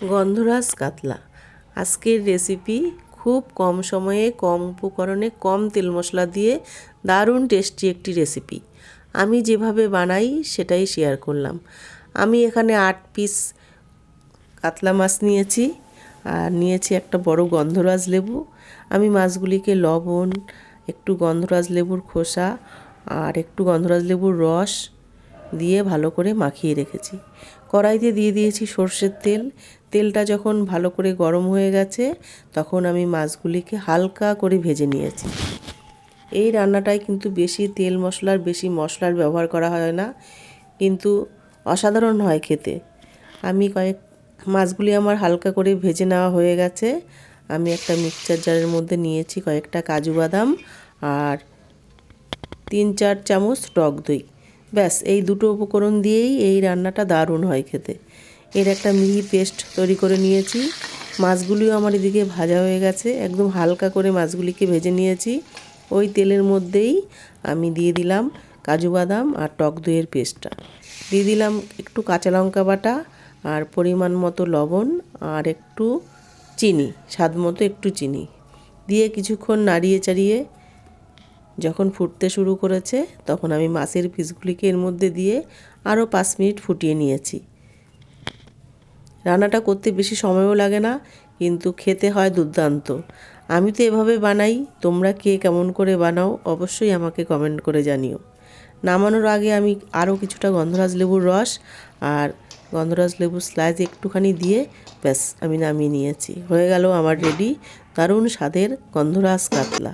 গন্ধরাজ কাতলা আজকের রেসিপি খুব কম সময়ে কম উপকরণে কম তেল মশলা দিয়ে দারুণ টেস্টি একটি রেসিপি। আমি যেভাবে বানাই সেটাই শেয়ার করলাম। আমি এখানে 8 পিস কাতলা মাছ নিয়েছি আর নিয়েছি একটা বড় গন্ধরাজ লেবু। আমি মাছগুলিকে লবণ, একটু গন্ধরাজ লেবুর খোসা আর একটু গন্ধরাজ লেবুর রস দিয়ে ভালো করে মাখিয়ে রেখেছি। কড়াইতে দিয়ে দিয়েছি সর্ষের তেল। তেলটা যখন ভালো করে গরম হয়ে গেছে তখন আমি মাছগুলিকে হালকা করে ভেজে নিয়েছি। এই রান্নাটায় কিন্তু বেশি তেল মশলার বেশি মশলার ব্যবহার করা হয় না, কিন্তু অসাধারণ হয় খেতে। মাছগুলি আমার হালকা করে ভেজে নেওয়া হয়ে গেছে। আমি একটা মিক্সচার জারের মধ্যে নিয়েছি কয়েকটা কাজু বাদাম আর 3-4 চামচ টক দই। ব্যাস এই দুটো উপকরণ দিয়েই এই রান্নাটা দারুণ হয় খেতে। এর একটা মিহি পেস্ট তৈরি করে নিয়েছি। মাছগুলিও আমার এদিকে ভাজা হয়ে গেছে, একদম হালকা করে মাছগুলিকে ভেজে নিয়েছি। ওই তেলের মধ্যেই আমি দিয়ে দিলাম কাজু বাদাম আর টক দইয়ের পেস্টটা, দিয়ে দিলাম একটু কাঁচা লঙ্কা বাটা আর পরিমাণ মতো লবণ আর একটু চিনি, স্বাদ মতো একটু চিনি দিয়ে কিছুক্ষণ নাড়িয়ে চাড়িয়ে যখন ফুটতে শুরু করেছে তখন আমি মাছের পিসগুলিকে এর মধ্যে দিয়ে আরও 5 মিনিট ফুটিয়ে নিয়েছি। রান্নাটা করতে বেশি সময়ও লাগে না, কিন্তু খেতে হয় দুর্দান্ত। আমি তো এভাবে বানাই, তোমরা কে কেমন করে বানাও অবশ্যই আমাকে কমেন্ট করে জানিও। নামানোর আগে আমি আরও কিছুটা গন্ধরাজ লেবুর রস আর গন্ধরাজ লেবুর স্লাইস একটুখানি দিয়ে ব্যাস আমি নামিয়ে নিয়েছি। হয়ে গেল আমার রেডি দারুণ স্বাদের গন্ধরাজ কাতলা।